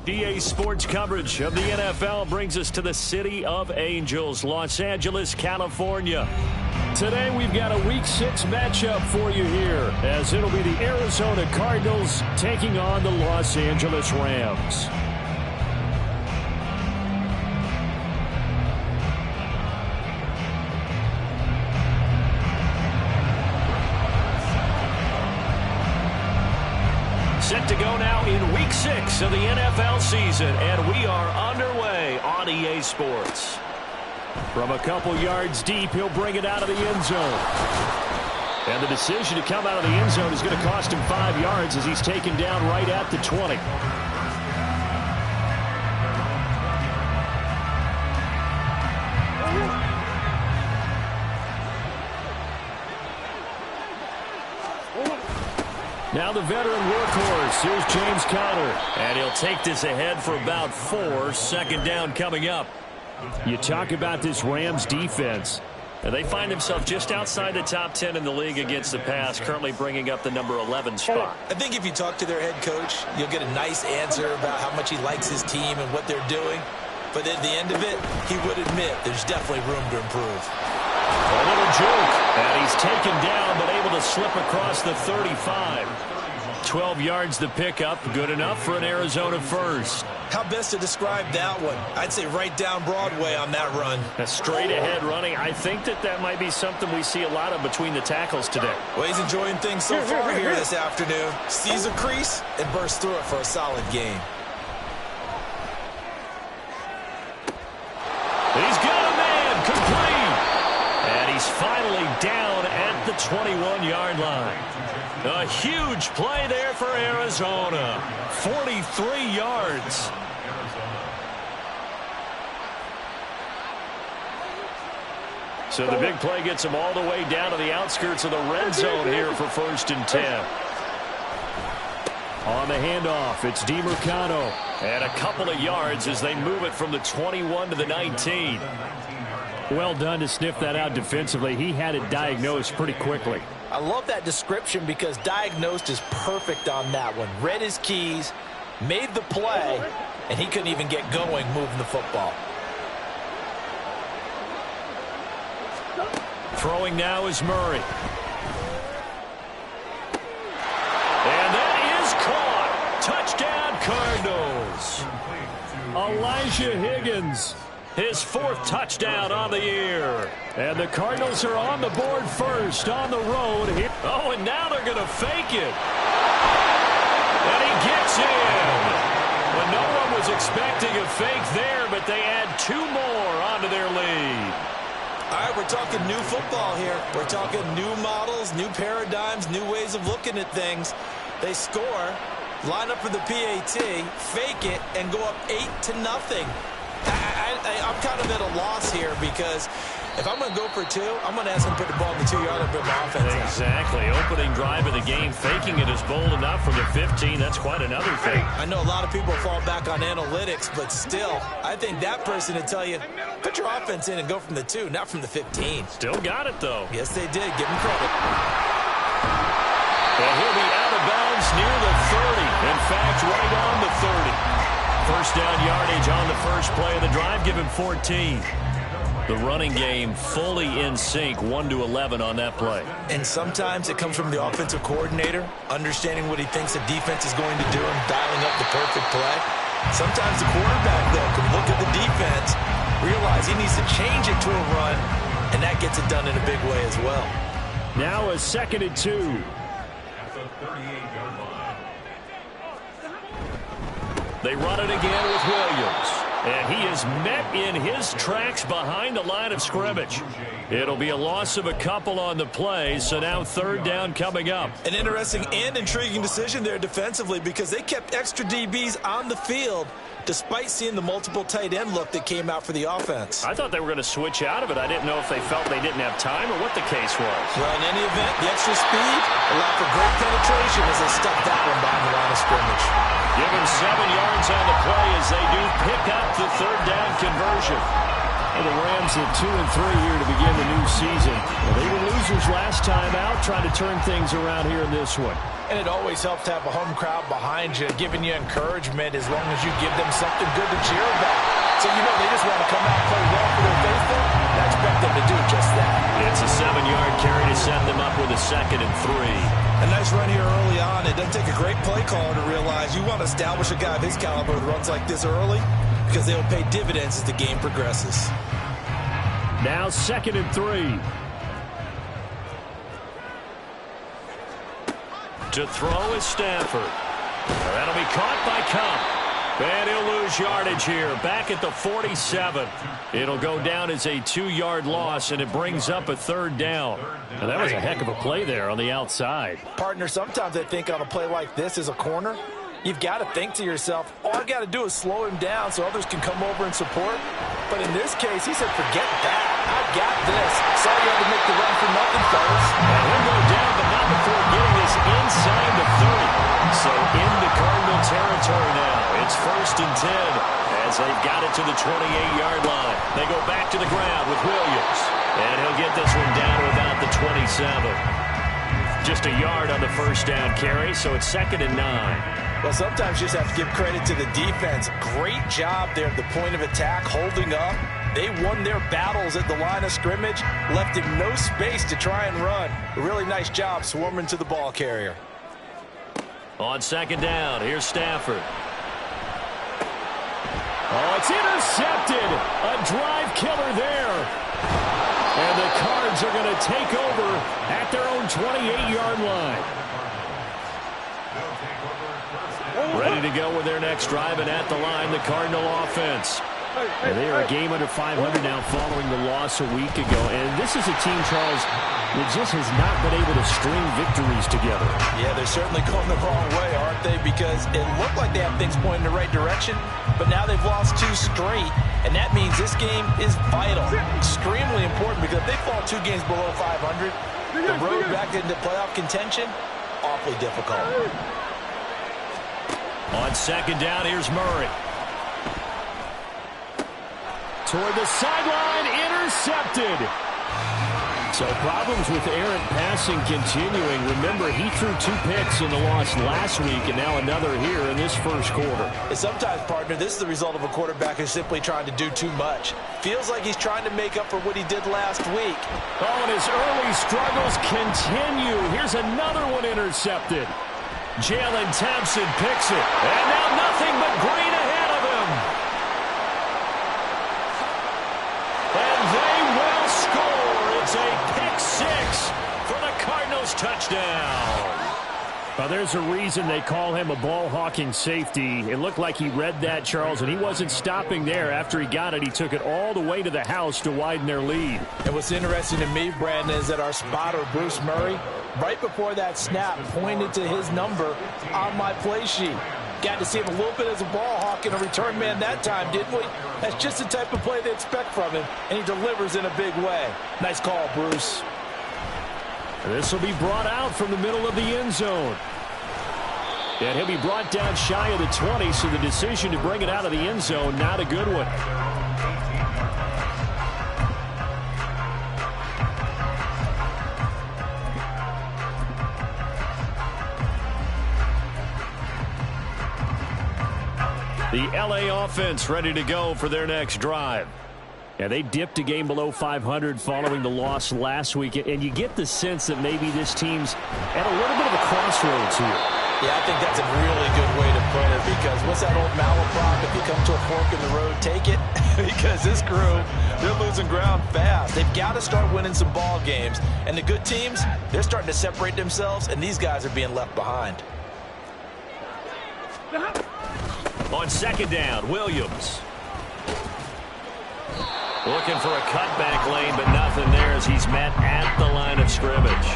EA Sports coverage of the NFL brings us to the City of Angels, Los Angeles, California. Today we've got a Week 6 matchup for you here, as it'll be the Arizona Cardinals taking on the Los Angeles Rams. Set to go now in Week 6 of the NFL season, and we are underway on EA Sports. From a couple yards deep, he'll bring it out of the end zone. And the decision to come out of the end zone is going to cost him 5 yards as he's taken down right at the 20. Now the veteran workhorse, here's James Conner. And he'll take this ahead for about 4, second down coming up. You talk about this Rams defense. And they find themselves just outside the top 10 in the league against the pass, currently bringing up the number 11 spot. I think if you talk to their head coach, you'll get a nice answer about how much he likes his team and what they're doing. But at the end of it, he would admit there's definitely room to improve. A little joke, and he's taken down, but able to slip across the 35. 12 yards the pickup, good enough for an Arizona first. How best to describe that one? I'd say right down Broadway on that run. A straight ahead running. I think that might be something we see a lot of between the tackles today. Well, he's enjoying things so far here this afternoon. Sees a crease and bursts through it for a solid gain. He's got a man, complete. And he's finally down at the 21-yard line. A huge play there for Arizona. 43 yards. So the big play gets him all the way down to the outskirts of the red zone here for 1st and 10. On the handoff, it's DiMercado. And a couple of yards as they move it from the 21 to the 19. Well done to sniff that out defensively. He had it diagnosed pretty quickly. I love that description because diagnosed is perfect on that one. Read his keys, made the play, and he couldn't even get going moving the football. Throwing now is Murray. And that is caught. Touchdown, Cardinals. Elijah Higgins, his 4th touchdown on the year. And the Cardinals are on the board first on the road here. Oh, and now they're going to fake it. And he gets in. Well, no one was expecting a fake there, but they add 2 more onto their lead. All right, we're talking new football here. We're talking new models, new paradigms, new ways of looking at things. They score, line up for the PAT, fake it, and go up 8-0. I'm kind of at a loss here because if I'm going to go for 2, I'm going to ask him to put the ball in the 2-yard line and put my offense out. Exactly. Opening drive of the game, faking it is bold enough from the 15. That's quite another thing. I know a lot of people fall back on analytics, but still, I think that person would tell you, put your offense in and go from the 2, not from the 15. Still got it, though. Yes, they did. Give him credit. And he'll be out of bounds near the 30. In fact, right on the 30. First down yardage on the first play of the drive. Give him 14. The running game fully in sync, 1-11 on that play. And sometimes it comes from the offensive coordinator, understanding what he thinks the defense is going to do and dialing up the perfect play. Sometimes the quarterback, though, can look at the defense, realize he needs to change it to a run, and that gets it done in a big way as well. Now a 2nd and 2. They run it again with Williams. And he is met in his tracks behind the line of scrimmage. It'll be a loss of a couple on the play, so now 3rd down coming up. An interesting and intriguing decision there defensively because they kept extra DBs on the field despite seeing the multiple tight end look that came out for the offense. I thought they were going to switch out of it. I didn't know if they felt they didn't have time or what the case was. Well, in any event, the extra speed allowed for great penetration as they stuffed that one behind the line of scrimmage. Give him 7 yards on the play as they do pick up the 3rd down conversion. And the Rams at 2-3 here to begin the new season. Well, they were losers last time out, trying to turn things around here in this one. And it always helps to have a home crowd behind you, giving you encouragement as long as you give them something good to cheer about. So you know they just want to come out and play well for their faithful, and I expect them to do just that. It's a 7-yard carry to set them up with a 2nd and 3. A nice run here early on. It doesn't take a great play caller to realize you want to establish a guy of his caliber with runs like this early because they'll pay dividends as the game progresses. Now 2nd and 3. To throw is Stafford. That'll be caught by Cup. And he'll lose yardage here. Back at the 47. It'll go down as a 2-yard loss, and it brings up a 3rd down. And that was a heck of a play there on the outside. Partner, sometimes I think on a play like this as a corner, you've got to think to yourself, all I got to do is slow him down so others can come over and support. But in this case, he said, forget that. I've got this. Sorry you had to make the run for nothing, fellas. And he'll go down, but not before getting this inside the 30. So into Cardinal territory now. It's 1st and 10 as they've got it to the 28-yard line. They go back to the ground with Williams. And he'll get this one down to about the 27. Just a yard on the 1st down carry, so it's 2nd and 9. Well, sometimes you just have to give credit to the defense. Great job there at the point of attack, holding up. They won their battles at the line of scrimmage, left him no space to try and run. A really nice job swarming to the ball carrier. On 2nd down, here's Stafford. Oh, it's intercepted. A drive killer there. And the Cards are going to take over at their own 28-yard line. Ready to go with their next drive, and at the line, the Cardinal offense. And they are a game under 500 now following the loss a week ago. And this is a team, Charles, that just has not been able to string victories together. Yeah, they're certainly going the wrong way, aren't they? Because it looked like they have things pointing in the right direction, but now they've lost 2 straight. And that means this game is vital, extremely important, because if they fall 2 games below 500, the road back into playoff contention, awfully difficult. On 2nd down, here's Murray. Toward the sideline, intercepted. So problems with errant passing continuing. Remember, he threw 2 picks in the loss last week, and now another here in this first quarter. And sometimes, partner, this is the result of a quarterback who's simply trying to do too much. Feels like he's trying to make up for what he did last week. Oh, and his early struggles continue. Here's another one intercepted. Jalen Thompson picks it. And now nothing but green ahead of him. And they will score. It's a pick 6 for the Cardinals touchdown. Well, there's a reason they call him a ball-hawking safety. It looked like he read that, Charles, and he wasn't stopping there. After he got it, he took it all the way to the house to widen their lead. And what's interesting to me, Brandon, is that our spotter, Bruce Murray, right before that snap, pointed to his number on my play sheet. Got to see him a little bit as a ball hawk and a return man that time, didn't we? That's just the type of play they expect from him, and he delivers in a big way. Nice call, Bruce. This will be brought out from the middle of the end zone. And he'll be brought down shy of the 20, so the decision to bring it out of the end zone, not a good one. The LA offense ready to go for their next drive. And they dipped a game below 500 following the loss last week. And you get the sense that maybe this team's at a little bit of a crossroads here. Yeah, I think that's a really good way to put it, because what's that old malaprop? If you come to a fork in the road, take it. Because this crew, they're losing ground fast. They've got to start winning some ball games. And the good teams, they're starting to separate themselves, and these guys are being left behind. On 2nd down, Williams. Looking for a cutback lane, but nothing there as he's met at the line of scrimmage.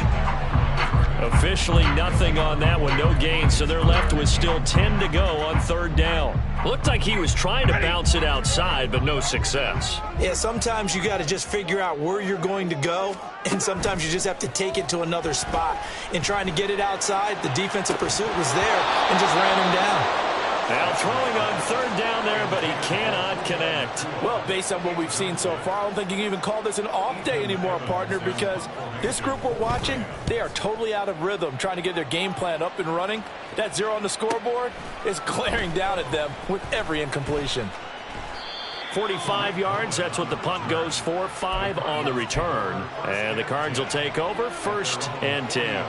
Officially nothing on that one, no gain, so they're left with still 10 to go on 3rd down. Looked like he was trying to bounce it outside, but no success. Yeah, sometimes you got to just figure out where you're going to go, and sometimes you just have to take it to another spot. In trying to get it outside, the defensive pursuit was there and just ran him down. Now throwing on third down there, but he cannot connect. Well, based on what we've seen so far, I don't think you can even call this an off day anymore, partner, because this group we're watching, they are totally out of rhythm, trying to get their game plan up and running. That 0 on the scoreboard is glaring down at them with every incompletion. 45 yards, that's what the punt goes for. 5 on the return. And the Cards will take over, 1st and 10.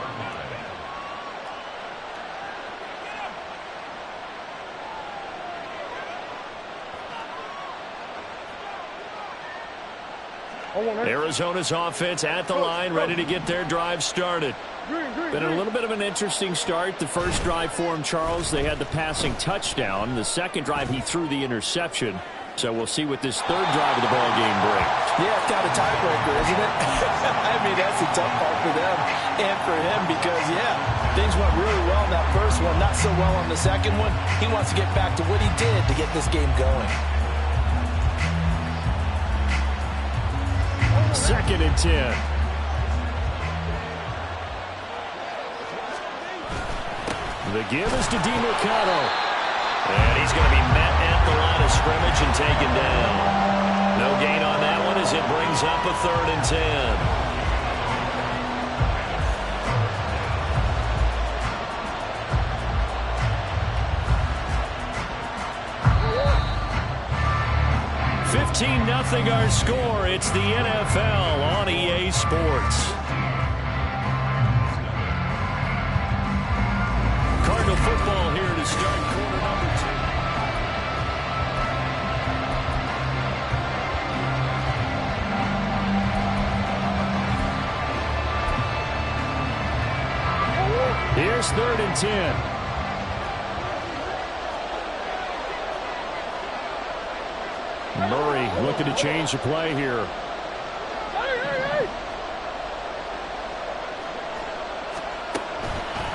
Arizona's offense at the line, ready to get their drive started. Been a little bit of an interesting start. The first drive for him, Charles, they had the passing touchdown. The second drive, he threw the interception. So we'll see what this third drive of the ball game brings. Yeah, it's kind of tiebreaker, isn't it? I mean, that's the tough part for them and for him because, yeah, things went really well in that first one, not so well on the second one. He wants to get back to what he did to get this game going. 2nd and 10. The give is to DeMercado. And he's going to be met at the line of scrimmage and taken down. No gain on that one as it brings up a 3rd and 10. 15-0 our score. It's the NFL on EA Sports. Cardinal football here to start quarter number 2. Here's 3rd and 10. Murray looking to change the play here.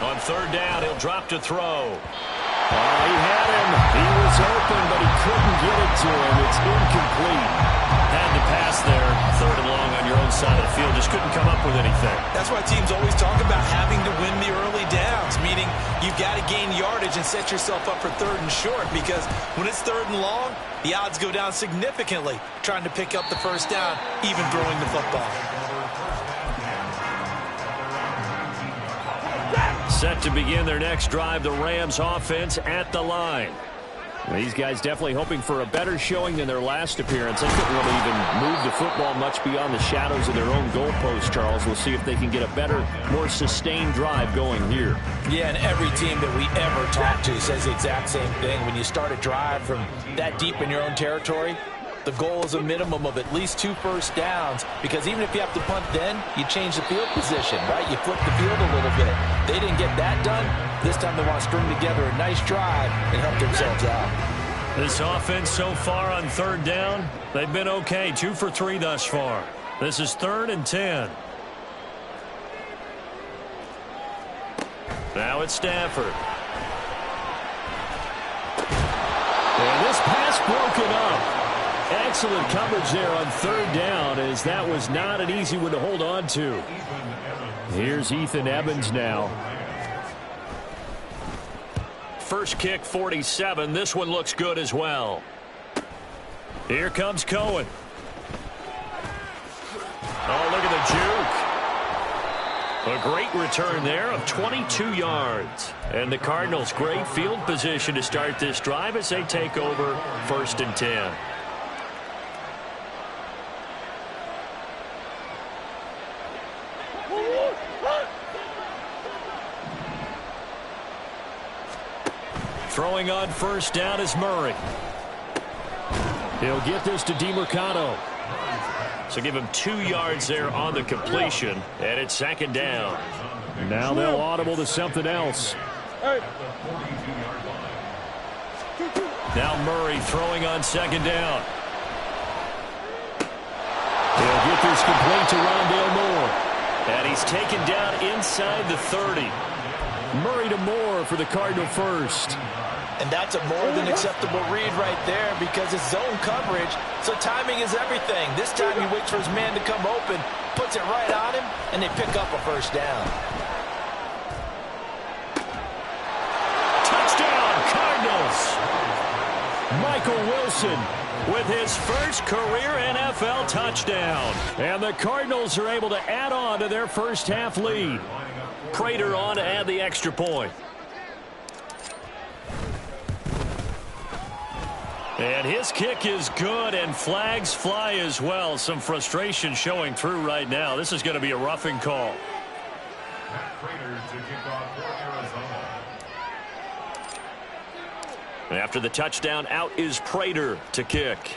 On 3rd down, he'll drop to throw. He had him. He was open, but he couldn't get it to him. It's incomplete. Had to pass there. 3rd and long on your own side of the field. Just couldn't come up with anything. That's why teams always talk about having to win the early downs, meaning you've got to gain yardage and set yourself up for 3rd and short, because when it's 3rd and long, the odds go down significantly trying to pick up the 1st down, even throwing the football. Set to begin their next drive, the Rams offense at the line. These guys definitely hoping for a better showing than their last appearance. They couldn't really even move the football much beyond the shadows of their own goalpost, Charles. We'll see if they can get a better, more sustained drive going here. Yeah, and every team that we ever talk to says the exact same thing. When you start a drive from that deep in your own territory, the goal is a minimum of at least 2 first downs, because even if you have to punt then, you change the field position, right? You flip the field a little bit. They didn't get that done. This time they want to string together a nice drive and help themselves out. This offense so far on 3rd down, they've been okay. 2 for 3 thus far. This is 3rd and 10. Now it's Stafford. And this pass broken up. Excellent coverage there on 3rd down, as that was not an easy one to hold on to. Here's Ethan Evans now. First kick, 47. This one looks good as well. Here comes Cohen. Oh, look at the juke. A great return there of 22 yards. And the Cardinals, great field position to start this drive as they take over 1st and 10. Throwing on 1st down is Murray. He'll get this to DeMercado. So give him 2 yards there on the completion, and it's 2nd down. Now they'll audible to something else. Now Murray throwing on 2nd down. He'll get this complete to Rondale Moore. And he's taken down inside the 30. Murray to Moore for the Cardinal first. And that's a more than acceptable read right there, because it's zone coverage, so timing is everything. This time he waits for his man to come open, puts it right on him, and they pick up a 1st down. Touchdown, Cardinals! Michael Wilson with his first career NFL touchdown. And the Cardinals are able to add on to their first half lead. Prater on to add the extra point. And his kick is good, and flags fly as well. Some frustration showing through right now. This is going to be a roughing call. After the touchdown, out is Prater to kick.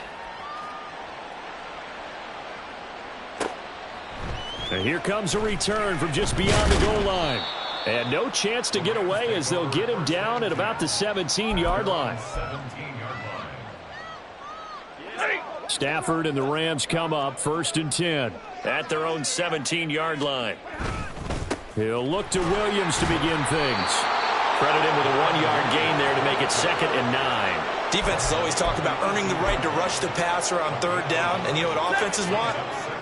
And here comes a return from just beyond the goal line. And no chance to get away as they'll get him down at about the 17-yard line. Stafford and the Rams come up 1st and 10 at their own 17-yard line. He'll look to Williams to begin things. Credit him with a 1-yard gain there to make it 2nd and 9. Defenses always talk about earning the right to rush the passer on 3rd down. And you know what offenses want?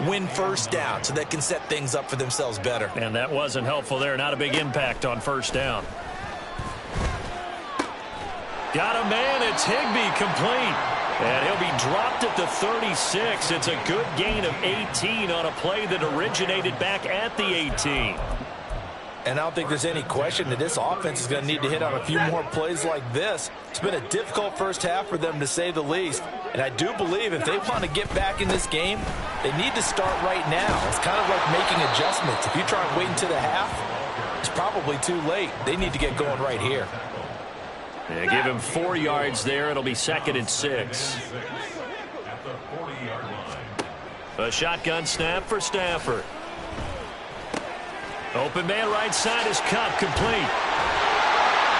Win 1st down so they can set things up for themselves better. And that wasn't helpful there. Not a big impact on 1st down. Got a man. It's Higbee complete. And he'll be dropped at the 36. It's a good gain of 18 on a play that originated back at the 18. And I don't think there's any question that this offense is going to need to hit on a few more plays like this. It's been a difficult first half for them, to say the least. And I do believe if they want to get back in this game, they need to start right now. It's kind of like making adjustments. If you try and wait until the half, it's probably too late. They need to get going right here. Yeah, give him 4 yards there. It'll be 2nd and 6. A shotgun snap for Stafford. Open man right side is cut complete.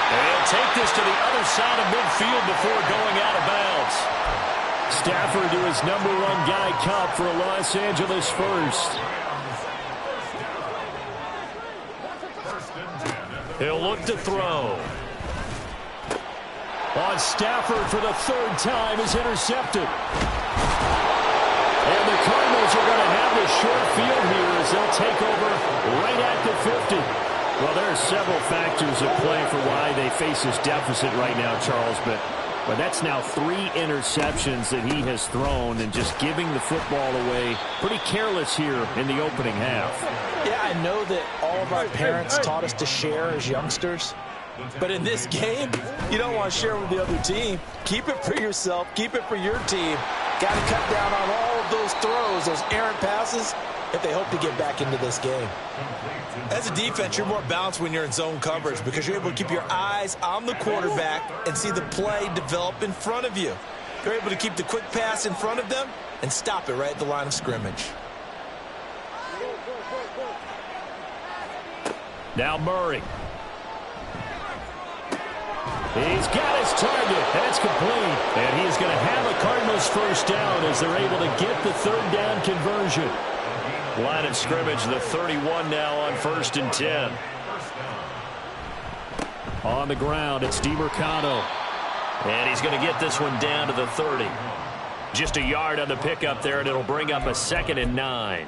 And he'll take this to the other side of midfield before going out of bounds. Stafford to his #1 guy Cup for a Los Angeles first. He'll look to throw. On Stafford for the 3rd time is intercepted. And the Cardinals are going to have this short field here as they'll take over right at the 50. Well, there are several factors at play for why they face this deficit right now, Charles, but that's now 3 interceptions that he has thrown and just giving the football away pretty careless here in the opening half. Yeah, I know that all of our parents taught us to share as youngsters. But in this game, you don't want to share with the other team. Keep it for yourself. Keep it for your team. Got to cut down on all of those throws, those errant passes, if they hope to get back into this game. As a defense, you're more balanced when you're in zone coverage because you're able to keep your eyes on the quarterback and see the play develop in front of you. You're able to keep the quick pass in front of them and stop it right at the line of scrimmage. Now Murray. He's got his target. That's complete. And he's going to have a Cardinals first down as they're able to get the 3rd down conversion. Line of scrimmage, the 31 now on 1st and 10. On the ground, it's DiMercado. And he's going to get this one down to the 30. Just a yard on the pickup there, and it'll bring up a 2nd and 9.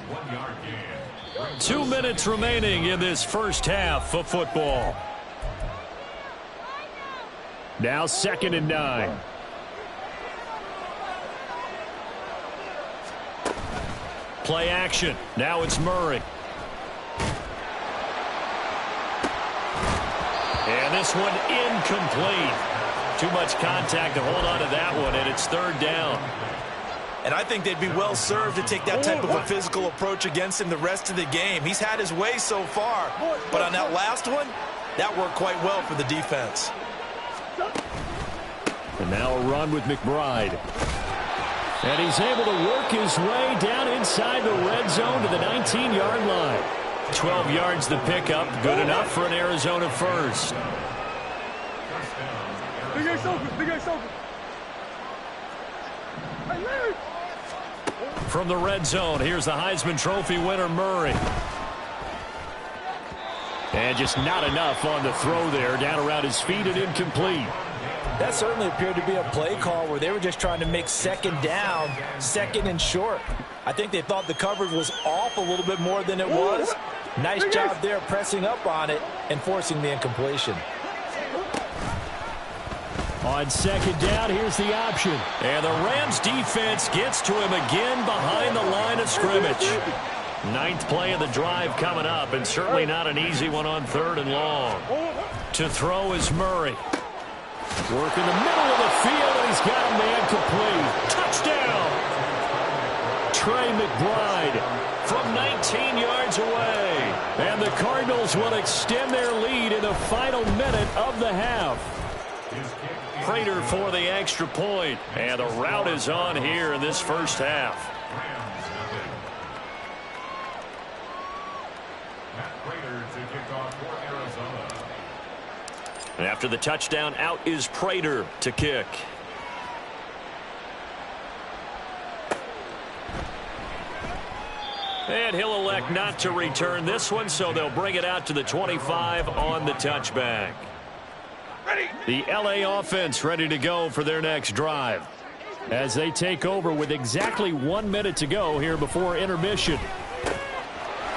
2 minutes remaining in this first half of football. Now 2nd and 9. Play action. Now it's Murray. And this one incomplete. Too much contact to hold on to that one, and it's 3rd down. And I think they'd be well served to take that type of a physical approach against him the rest of the game. He's had his way so far, but on that last one, that worked quite well for the defense. And now a run with McBride. And he's able to work his way down inside the red zone to the 19-yard line. 12 yards the pickup. Good enough for an Arizona first. From the red zone, here's the Heisman Trophy winner, Murray. And just not enough on the throw there. Down around his feet and incomplete. That certainly appeared to be a play call where they were just trying to make 2nd down, 2nd and short. I think they thought the coverage was off a little bit more than it was. Nice job there pressing up on it and forcing the incompletion. On second down, here's the option. And the Rams defense gets to him again behind the line of scrimmage. Ninth play of the drive coming up, and certainly not an easy one on 3rd and long. To throw is Murray. Work in the middle of the field, and he's got a man complete. Touchdown! Trey McBride from 19 yards away. And the Cardinals will extend their lead in the final minute of the half. Prater for the extra point. And the route is on here in this first half. And after the touchdown, out is Prater to kick. And he'll elect not to return this one, so they'll bring it out to the 25 on the touchback. The LA offense ready to go for their next drive as they take over with exactly 1 minute to go here before intermission.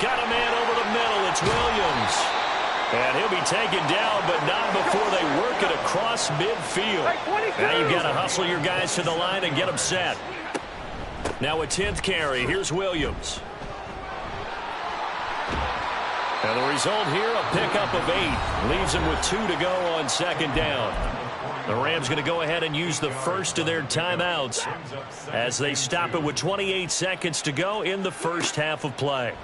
Got a man over the middle. It's Williams. And he'll be taken down, but not before they work it across midfield. Now you've got to hustle your guys to the line and get them set. Now a 10th carry. Here's Williams. And the result here, a pickup of 8. Leaves him with 2 to go on second down. The Rams going to go ahead and use the first of their timeouts as they stop it with 28 seconds to go in the first half of play.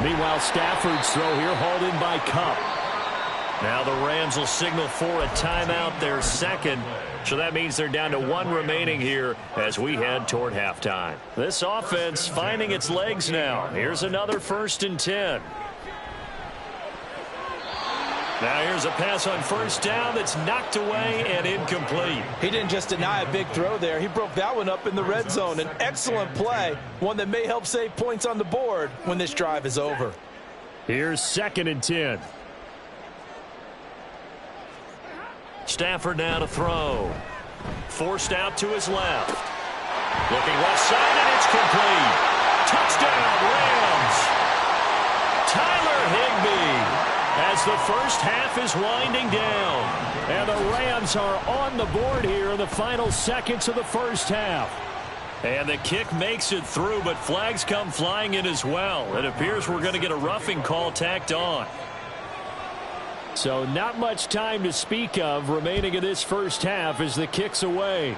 Meanwhile, Stafford's throw here hauled in by Kupp. Now the Rams will signal for a timeout, their second. So that means they're down to 1 remaining here as we head toward halftime. This offense finding its legs now. Here's another 1st and 10. Now here's a pass on first down that's knocked away and incomplete. He didn't just deny a big throw there. He broke that one up in the red zone. An excellent play, one that may help save points on the board when this drive is over. Here's 2nd and 10. Stafford now to throw. Forced out to his left. Looking left side, and it's complete. Touchdown, Rams. Tyler Higbee. As the first half is winding down. And the Rams are on the board here in the final seconds of the first half. And the kick makes it through, but flags come flying in as well. It appears we're going to get a roughing call tacked on. So not much time to speak of remaining in this first half as the kick's away.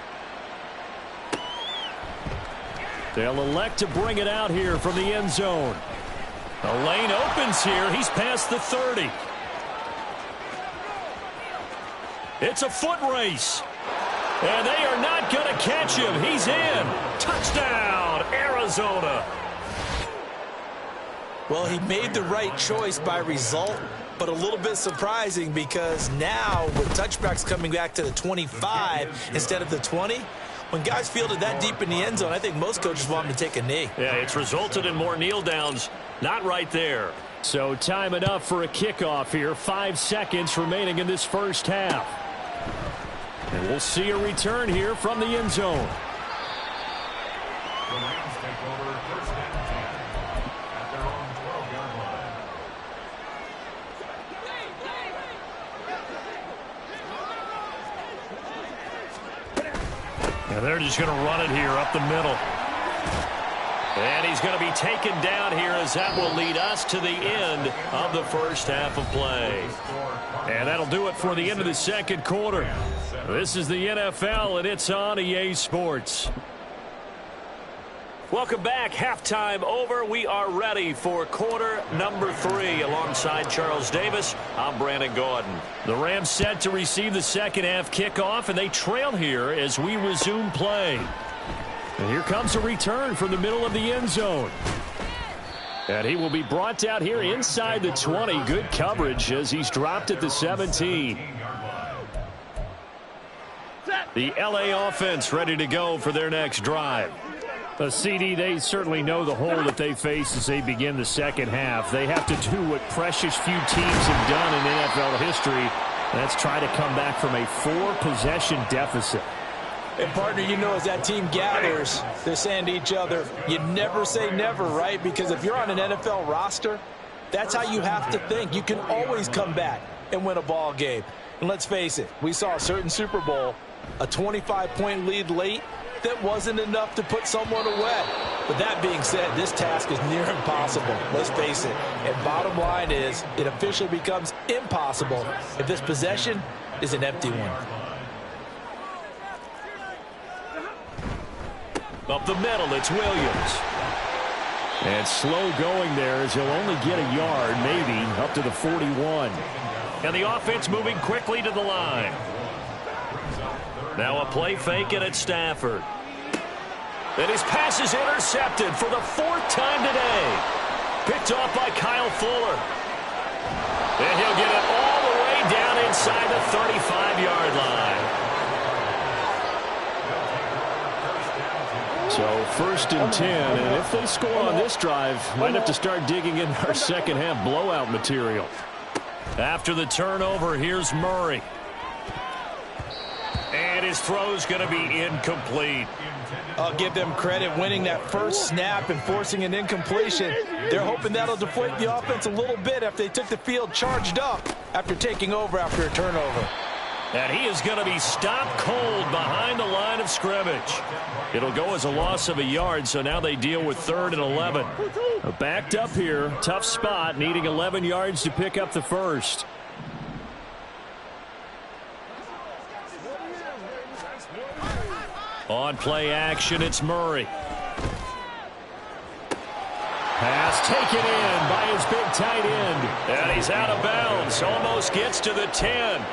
They'll elect to bring it out here from the end zone. The lane opens here. He's past the 30. It's a foot race. And they are not going to catch him. He's in. Touchdown, Arizona. Well, he made the right choice by result, but a little bit surprising because now with touchbacks coming back to the 25 instead of the 20, when guys fielded that deep in the end zone, I think most coaches want them to take a knee. Yeah, it's resulted in more kneel downs. Not right there. So time enough for a kickoff here. 5 seconds remaining in this first half. And we'll see a return here from the end zone. The Rams take over 1st and 10 at their own 12-yard line. And they're just going to run it here up the middle. And he's going to be taken down here as that will lead us to the end of the first half of play. And that'll do it for the end of the second quarter. This is the NFL, and it's on EA Sports. Welcome back. Halftime over. We are ready for quarter number 3. Alongside Charles Davis, I'm Brandon Gordon. The Rams set to receive the second half kickoff, and they trail here as we resume play. And here comes a return from the middle of the end zone. And he will be brought down here inside the 20. Good coverage as he's dropped at the 17. The LA offense ready to go for their next drive. The CD, they certainly know the hole that they face as they begin the second half. They have to do what precious few teams have done in NFL history. That's try to come back from a 4-possession deficit. And, partner, you know, as that team gathers, they're saying to each other, you never say never, right? Because if you're on an NFL roster, that's how you have to think. You can always come back and win a ball game. And let's face it, we saw a certain Super Bowl, a 25-point lead late, that wasn't enough to put someone away. But that being said, this task is near impossible. Let's face it. And bottom line is, it officially becomes impossible if this possession is an empty one. Up the middle, it's Williams. And slow going there as he'll only get a yard, maybe, up to the 41. And the offense moving quickly to the line. Now a play fake, and it's Stafford. And his pass is intercepted for the 4th time today. Picked off by Kyle Fuller. And he'll get it all the way down inside the 35-yard line. So 1st and 10, and if they score on this drive, might have to start digging in our second half blowout material. After the turnover, here's Murray. And his throw's going to be incomplete. I'll give them credit winning that first snap and forcing an incompletion. They're hoping that'll deflate the offense a little bit after they took the field charged up after taking over after a turnover. And he is going to be stopped cold behind the line of scrimmage. It'll go as a loss of a yard, so now they deal with 3rd and 11. Backed up here, tough spot, needing 11 yards to pick up the first. On play action, it's Murray. Pass taken in by his big tight end. And he's out of bounds, almost gets to the 10.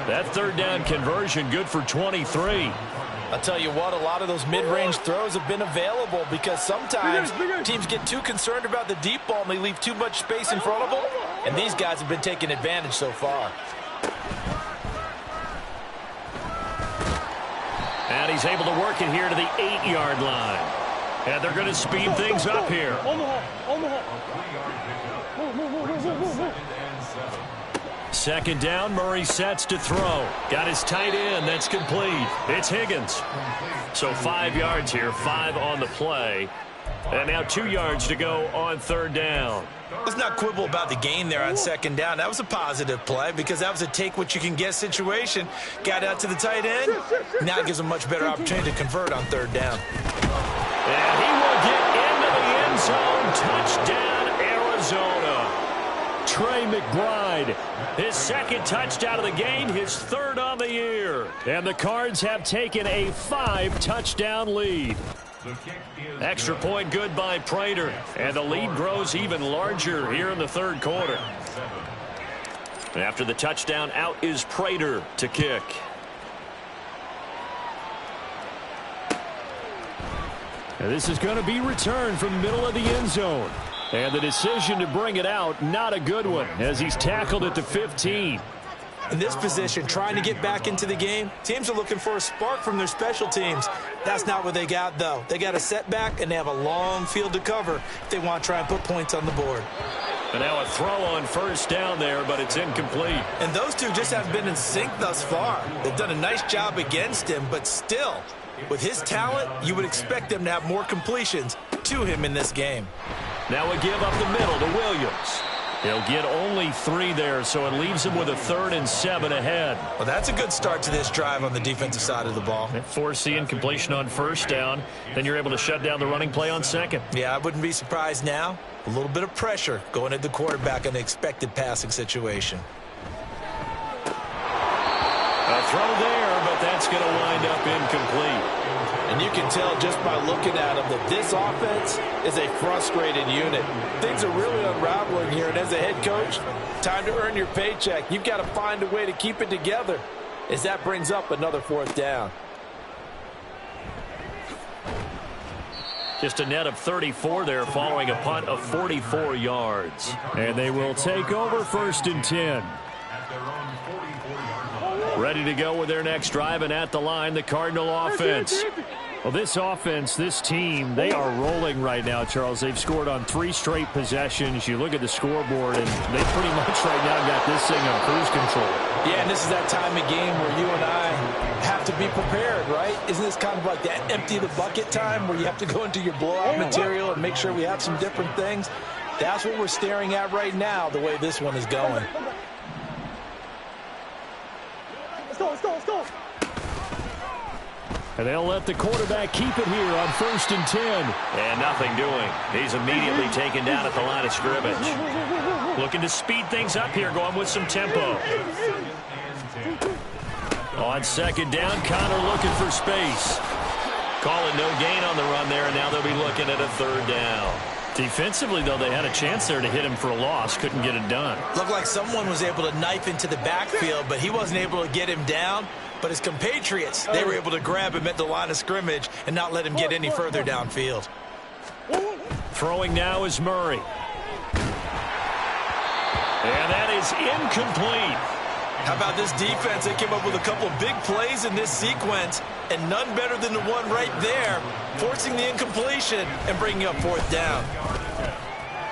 That 3rd down conversion good for 23. I'll tell you what, a lot of those mid-range throws have been available because sometimes teams get too concerned about the deep ball and they leave too much space in front of them. And these guys have been taking advantage so far. And he's able to work it here to the 8-yard line. And they're going to speed things up here. Second down, Murray sets to throw. Got his tight end, that's complete. It's Higgins. So 5 yards here, 5 on the play. And now 2 yards to go on 3rd down. Let's not quibble about the gain there on 2nd down. That was a positive play because that was a take-what-you-can-get situation. Got out to the tight end. Now it gives a much better opportunity to convert on 3rd down. And he will get into the end zone. Touchdown, Arizona. Trey McBride, his 2nd touchdown of the game, his 3rd on the year. And the Cards have taken a 5-touchdown lead. Extra point good by Prater. And the lead grows even larger here in the 3rd quarter. After the touchdown, out is Prater to kick. And this is going to be returned from the middle of the end zone. And the decision to bring it out, not a good one, as he's tackled at the 15. In this position, trying to get back into the game, teams are looking for a spark from their special teams. That's not what they got, though. They got a setback, and they have a long field to cover if they want to try and put points on the board. And now a throw on 1st down there, but it's incomplete. And those two just haven't been in sync thus far. They've done a nice job against him, but still, with his talent, you would expect them to have more completions to him in this game. Now a give up the middle to Williams. He'll get only 3 there, so it leaves him with a 3rd and 7 ahead. Well, that's a good start to this drive on the defensive side of the ball. Force the incompletion on 1st down. Then you're able to shut down the running play on 2nd. Yeah, I wouldn't be surprised now. A little bit of pressure going at the quarterback in an expected passing situation. A throw there, but that's going to wind up incomplete. And you can tell just by looking at them that this offense is a frustrated unit. Things are really unraveling here, and as a head coach, time to earn your paycheck. You've got to find a way to keep it together as that brings up another 4th down. Just a net of 34 there following a punt of 44 yards. And they will take over 1st and 10. Ready to go with their next drive, and at the line, the Cardinal offense. Well, this offense, this team, they are rolling right now, Charles. They've scored on 3 straight possessions. You look at the scoreboard, and they pretty much right now got this thing on cruise control. Yeah, and this is that time of game where you and I have to be prepared, right? Isn't this kind of like that empty the bucket time where you have to go into your blowout material and make sure we have some different things? That's what we're staring at right now, the way this one is going. And they'll let the quarterback keep it here on 1st and 10. And nothing doing. He's immediately taken down at the line of scrimmage. Looking to speed things up here, going with some tempo. On 2nd down, Connor looking for space. Calling no gain on the run there, and now they'll be looking at a 3rd down. Defensively, though, they had a chance there to hit him for a loss. Couldn't get it done. Looked like someone was able to knife into the backfield, but he wasn't able to get him down. But his compatriots, they were able to grab him at the line of scrimmage and not let him get any further downfield. Throwing now is Murray. And that is incomplete. How about this defense? They came up with a couple big plays in this sequence, and none better than the one right there, forcing the incompletion and bringing up 4th down.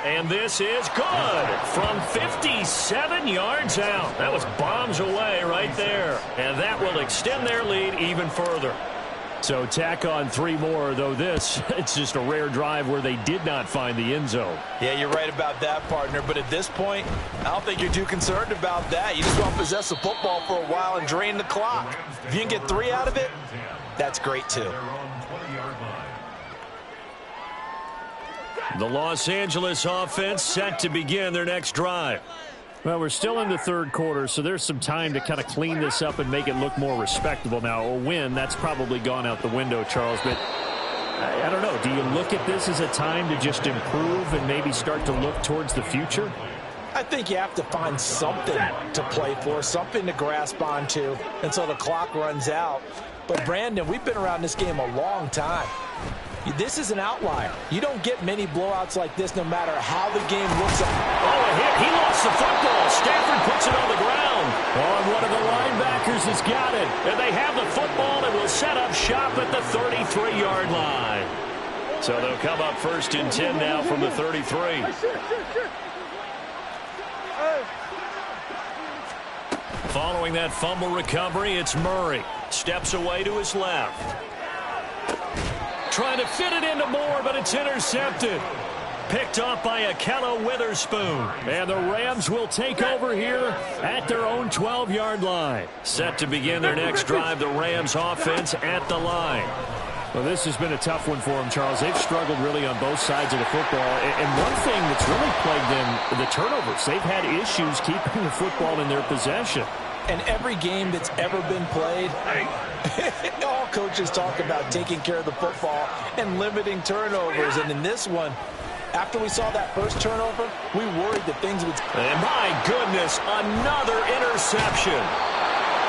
And this is good from 57 yards out. That was bombs away right there. And that will extend their lead even further. So tack on 3 more, though this, it's just a rare drive where they did not find the end zone. Yeah, you're right about that, partner. But at this point, I don't think you're too concerned about that. You just want to possess the football for a while and drain the clock. If you can get 3 out of it, that's great too. The Los Angeles offense set to begin their next drive. Well, we're still in the 3rd quarter, so there's some time to kind of clean this up and make it look more respectable. Now, a win, that's probably gone out the window, Charles, but I don't know. Do you look at this as a time to just improve and maybe start to look towards the future? I think you have to find something to play for, something to grasp onto until the clock runs out. But, Brandon, we've been around this game a long time. This is an outlier. You don't get many blowouts like this no matter how the game looks. Oh, a hit. He lost the football. Stafford puts it on the ground. Oh, one of the linebackers has got it. And they have the football and will set up shop at the 33-yard line. So they'll come up 1st and 10 now from the 33. Following that fumble recovery, it's Murray. Steps away to his left. Trying to fit it into Moore, but it's intercepted. Picked off by Akello Witherspoon. And the Rams will take over here at their own 12-yard line. Set to begin their next drive, the Rams offense at the line. Well, this has been a tough one for them, Charles. They've struggled really on both sides of the football. And one thing that's really plagued them, the turnovers. They've had issues keeping the football in their possession. And every game that's ever been played, all coaches talk about taking care of the football and limiting turnovers. And in this one, after we saw that first turnover, we worried that things would... And my goodness, another interception.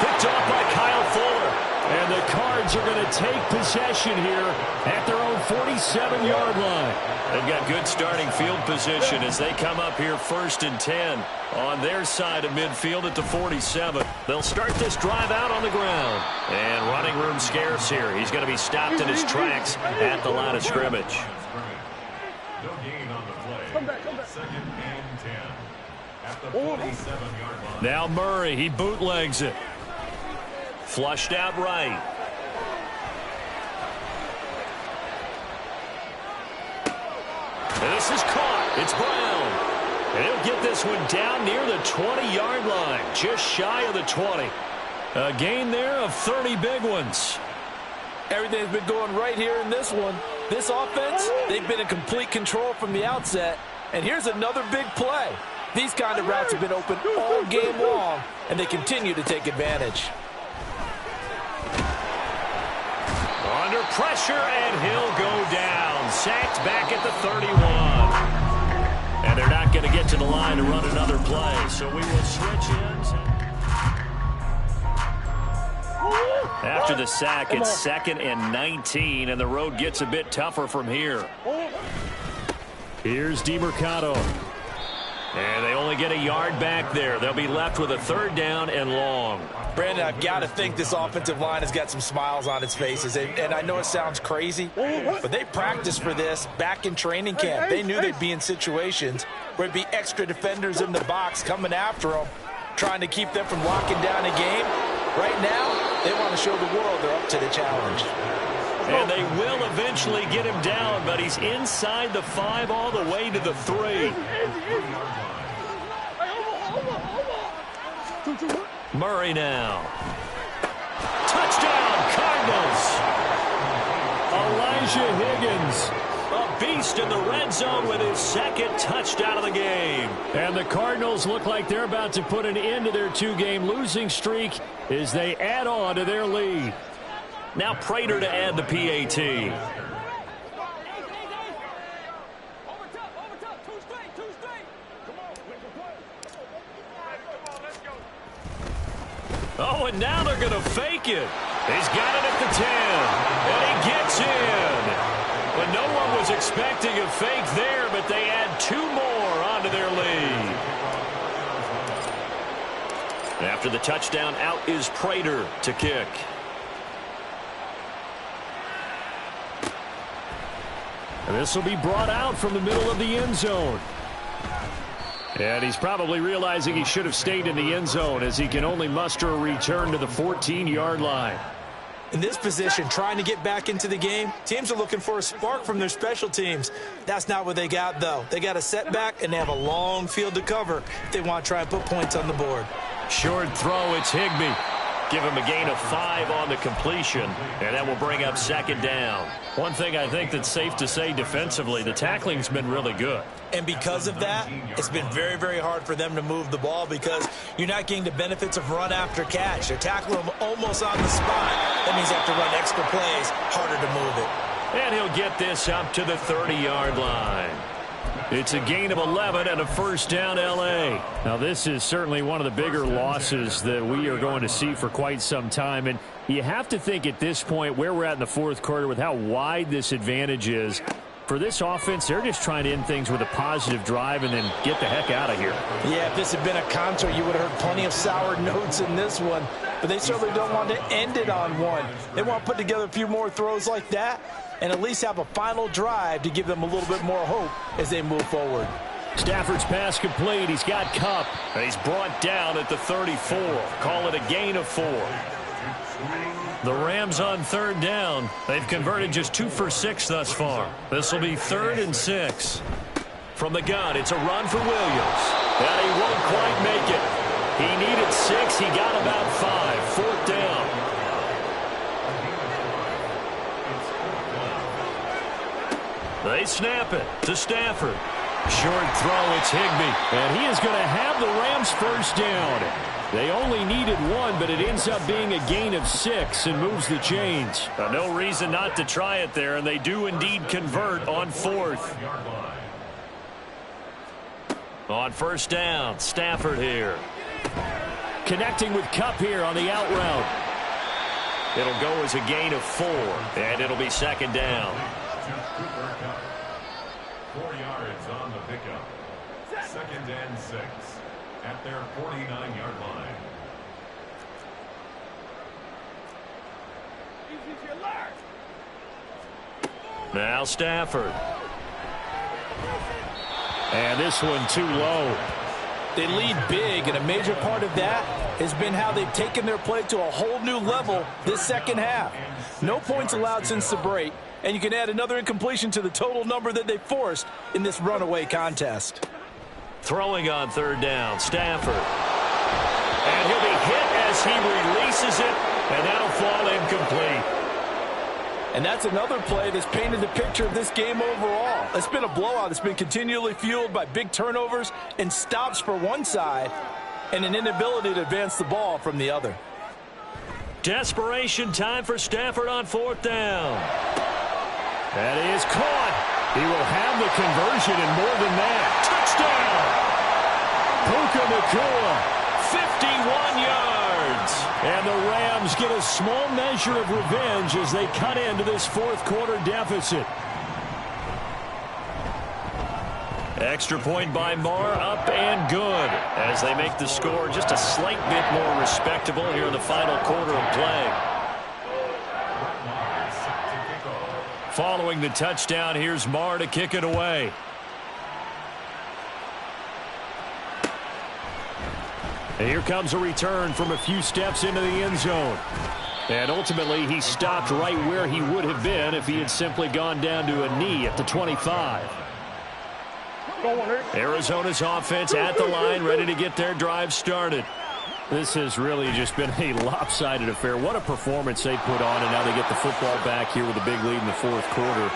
Picked off by Kyle Fuller. And the Cards are going to take possession here at their own 47-yard line. They've got good starting field position as they come up here 1st and 10 on their side of midfield at the 47. They'll start this drive out on the ground. And running room scarce here. He's going to be stopped in his tracks at the line of scrimmage. No gain on the play. Come back. 2nd and 10 at the 47-yard line. Now Murray, he bootlegs it. Flushed out right. And this is caught. It's Brown. And he'll get this one down near the 20-yard line. Just shy of the 20. A gain there of 30 big ones. Everything's been going right here in this one. This offense, they've been in complete control from the outset. And here's another big play. These kind of routes have been open all game long, and they continue to take advantage. Under pressure, and he'll go down. Sacked back at the 31. And they're not going to get to the line to run another play. So we will switch ends. After the sack, it's 2nd and 19, and the road gets a bit tougher from here. Here's DeMercado. And they only get a yard back there. They'll be left with a 3rd down and long. Brandon, I've got to think this offensive line has got some smiles on its faces. And I know it sounds crazy, but they practiced for this back in training camp. They knew they'd be in situations where there'd be extra defenders in the box coming after them, trying to keep them from locking down a game. Right now, they want to show the world they're up to the challenge. And they will eventually get him down, but he's inside the 5 all the way to the 3. Murray now. Cardinals. Elijah Higgins, a beast in the red zone with his second touchdown of the game. And the Cardinals look like they're about to put an end to their two-game losing streak as they add on to their lead. Now Prater to add the PAT. Oh, and now they're going to fake it. He's got it at the 10, and he gets in. But no one was expecting a fake there, but they add 2 more onto their lead. After the touchdown, out is Prater to kick. And this will be brought out from the middle of the end zone. And he's probably realizing he should have stayed in the end zone as he can only muster a return to the 14-yard line. In this position, trying to get back into the game, teams are looking for a spark from their special teams. That's not what they got, though. They got a setback, and they have a long field to cover if they want to try and put points on the board. Short throw, it's Higbee. Give him a gain of 5 on the completion, and that will bring up second down. One thing I think that's safe to say defensively, the tackling's been really good. And because of that, it's been very, very hard for them to move the ball because you're not getting the benefits of run after catch. They're tackling them almost on the spot. That means they have to run extra plays, harder to move it. And he'll get this up to the 30-yard line. It's a gain of 11 and a first down, L.A. Now, this is certainly one of the bigger losses that we are going to see for quite some time. And you have to think at this point where we're at in the fourth quarter with how wide this advantage is. For this offense, they're just trying to end things with a positive drive and then get the heck out of here. Yeah, if this had been a concert, you would have heard plenty of sour notes in this one. But they certainly don't want to end it on one. They want to put together a few more throws like that and at least have a final drive to give them a little bit more hope as they move forward. Stafford's pass complete. He's got Kupp. And he's brought down at the 34. Call it a gain of 4. The Rams on third down. They've converted just 2 for 6 thus far. This will be 3rd and 6. From the gun, it's a run for Williams. And he won't quite make it. He needed 6. He got about 5. 4th down. They snap it to Stafford. Short throw, it's Higbee. And he is going to have the Rams first down. They only needed 1, but it ends up being a gain of 6 and moves the chains. No reason not to try it there, and they do indeed convert on 4th. On first down, Stafford here. Connecting with Kupp here on the out route. It'll go as a gain of 4, and it'll be second down. 4 yards on the pickup. 2nd and 6 at their 49-yard line. Now Stafford. And this one too low. They lead big, and a major part of that has been how they've taken their play to a whole new level this second half. No points allowed since the break, and you can add another incompletion to the total number that they forced in this runaway contest. Throwing on third down, Stafford. And he'll be hit as he releases it, and that'll fall incomplete. And that's another play that's painted the picture of this game overall. It's been a blowout. It's been continually fueled by big turnovers and stops for one side and an inability to advance the ball from the other. Desperation time for Stafford on 4th down. That is caught. He will have the conversion and more than that. Touchdown! Puka Nacua, 51 yards. And the Rams get a small measure of revenge as they cut into this fourth quarter deficit. Extra point by Marr, up and good as they make the score just a slight bit more respectable here in the final quarter of play. Following the touchdown, here's Marr to kick it away. And here comes a return from a few steps into the end zone. And ultimately, he stopped right where he would have been if he had simply gone down to a knee at the 25. Arizona's offense at the line, ready to get their drive started. This has really just been a lopsided affair. What a performance they put on, and now they get the football back here with a big lead in the fourth quarter.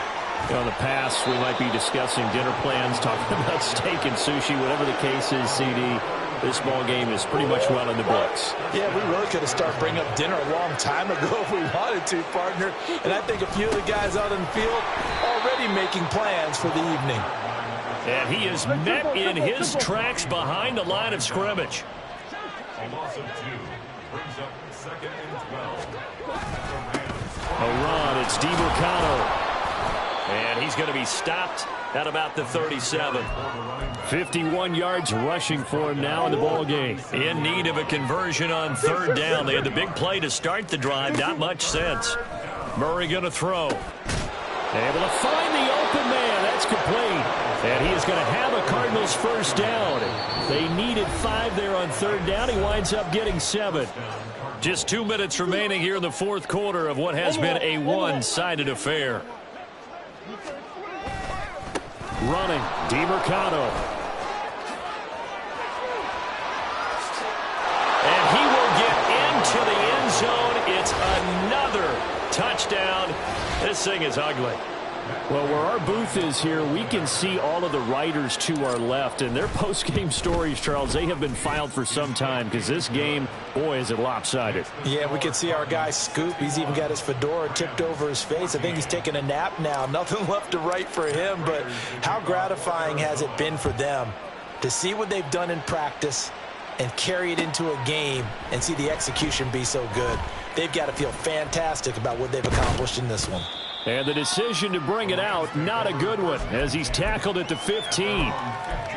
You know, in the past, we might be discussing dinner plans, talking about steak and sushi, whatever the case is, CD. This ball game is pretty much well in the books. Yeah, we really could have started bringing up dinner a long time ago if we wanted to, partner. And I think a few of the guys out in the field already making plans for the evening. And he is met in his tracks behind the line of scrimmage. A loss of 2 brings up 2nd and 12. A run, it's DiMercado. And he's going to be stopped at about the 37. 51 yards rushing for him now in the ball game. In need of a conversion on 3rd down. They had the big play to start the drive. Not much sense. Murray going to throw. Able to find the open man. That's complete. And he is going to have a Cardinals first down. They needed 5 there on 3rd down. He winds up getting 7. Just 2 minutes remaining here in the fourth quarter of what has been a one-sided affair. Running, DiMercado. And he will get into the end zone. It's another touchdown. This thing is ugly. Well, where our booth is here, we can see all of the writers to our left. And their post-game stories, Charles, they have been filed for some time because this game, boy, is it lopsided. Yeah, we can see our guy Scoop. He's even got his fedora tipped over his face. I think he's taking a nap now. Nothing left to write for him, but how gratifying has it been for them to see what they've done in practice and carry it into a game and see the execution be so good. They've got to feel fantastic about what they've accomplished in this one. And the decision to bring it out, not a good one, as he's tackled at the 15.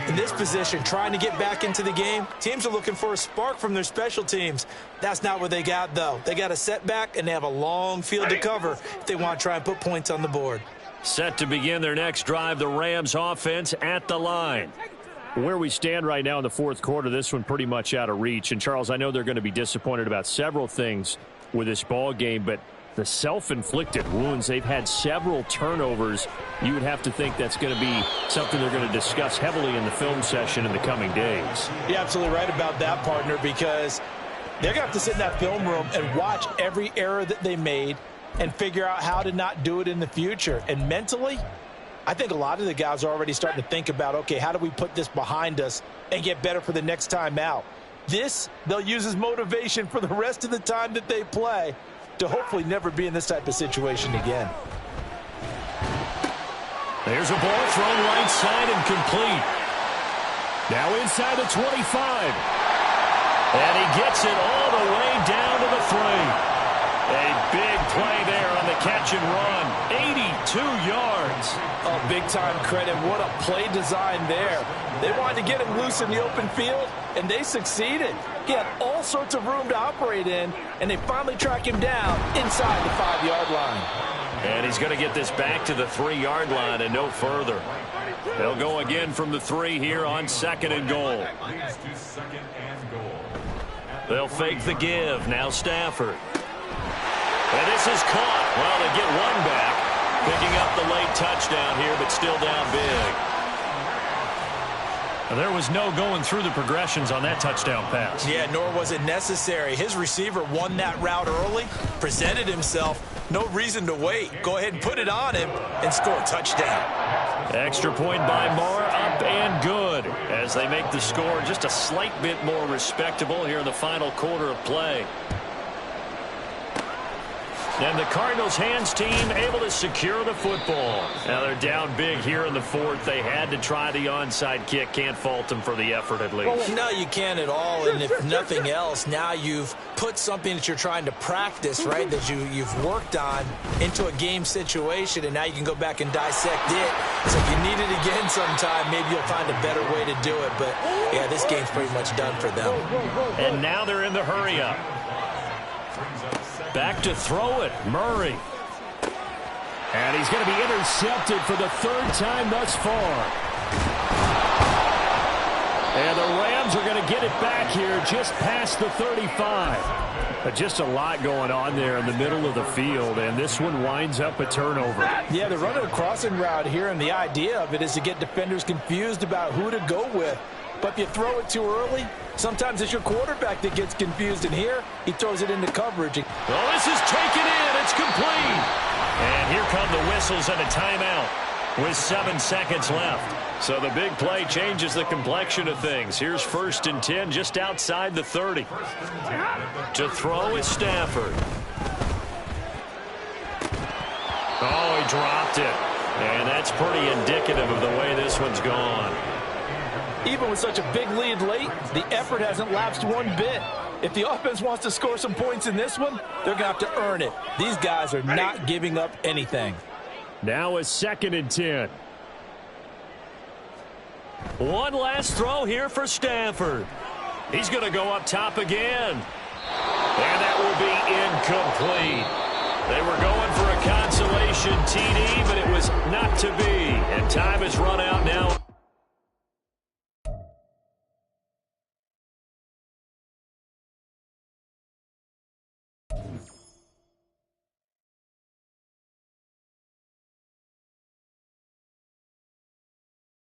In this position, trying to get back into the game, teams are looking for a spark from their special teams. That's not what they got, though. They got a setback, and they have a long field to cover if they want to try and put points on the board. Set to begin their next drive, the Rams offense at the line. Where we stand right now in the fourth quarter, this one pretty much out of reach. And, Charles, I know they're going to be disappointed about several things with this ball game, but the self-inflicted wounds, they've had several turnovers. You would have to think that's going to be something they're going to discuss heavily in the film session in the coming days. You're absolutely right about that, partner, because they're going to have to sit in that film room and watch every error that they made and figure out how to not do it in the future. And mentally, I think a lot of the guys are already starting to think about, okay, how do we put this behind us and get better for the next time out? This, they'll use as motivation for the rest of the time that they play to hopefully never be in this type of situation again. There's a ball thrown right side and complete. Now inside the 25. And he gets it all the way down to the 3. A big play there on the catch and run. 82 yards. Oh, big-time credit. What a play design there. They wanted to get him loose in the open field, and they succeeded. He had all sorts of room to operate in, and they finally track him down inside the 5-yard line. And he's going to get this back to the 3-yard line and no further. They'll go again from the 3 here on 2nd and goal. They'll fake the give. Now Stafford. And this is caught. Well, they get one back. Picking up the late touchdown here, but still down big. There was no going through the progressions on that touchdown pass. Yeah, nor was it necessary. His receiver won that route early, presented himself. No reason to wait. Go ahead and put it on him and score a touchdown. Extra point by Moore, up and good, as they make the score just a slight bit more respectable here in the final quarter of play. And the Cardinals' hands team able to secure the football. Now they're down big here in the fourth. They had to try the onside kick. Can't fault them for the effort at least. No, you can't at all. And if nothing else, now you've put something that you're trying to practice, right, that you've worked on into a game situation, and now you can go back and dissect it. So if you need it again sometime, maybe you'll find a better way to do it. But, yeah, this game's pretty much done for them. And now they're in the hurry-up. Back to throw it, Murray. And he's going to be intercepted for the 3rd time thus far. And the Rams are going to get it back here just past the 35. But just a lot going on there in the middle of the field, and this one winds up a turnover. Yeah, they're running a crossing route here, and the idea of it is to get defenders confused about who to go with. But if you throw it too early, sometimes it's your quarterback that gets confused. And here, he throws it into coverage. Well, this is taken in. It's complete. And here come the whistles and a timeout with 7 seconds left. So the big play changes the complexion of things. Here's 1st and 10 just outside the 30. To throw is Stafford. Oh, he dropped it. And that's pretty indicative of the way this one's gone. Even with such a big lead late, the effort hasn't lapsed one bit. If the offense wants to score some points in this one, they're going to have to earn it. These guys are not giving up anything. Now a 2nd and 10. One last throw here for Stafford. He's going to go up top again. And that will be incomplete. They were going for a consolation TD, but it was not to be. And time has run out now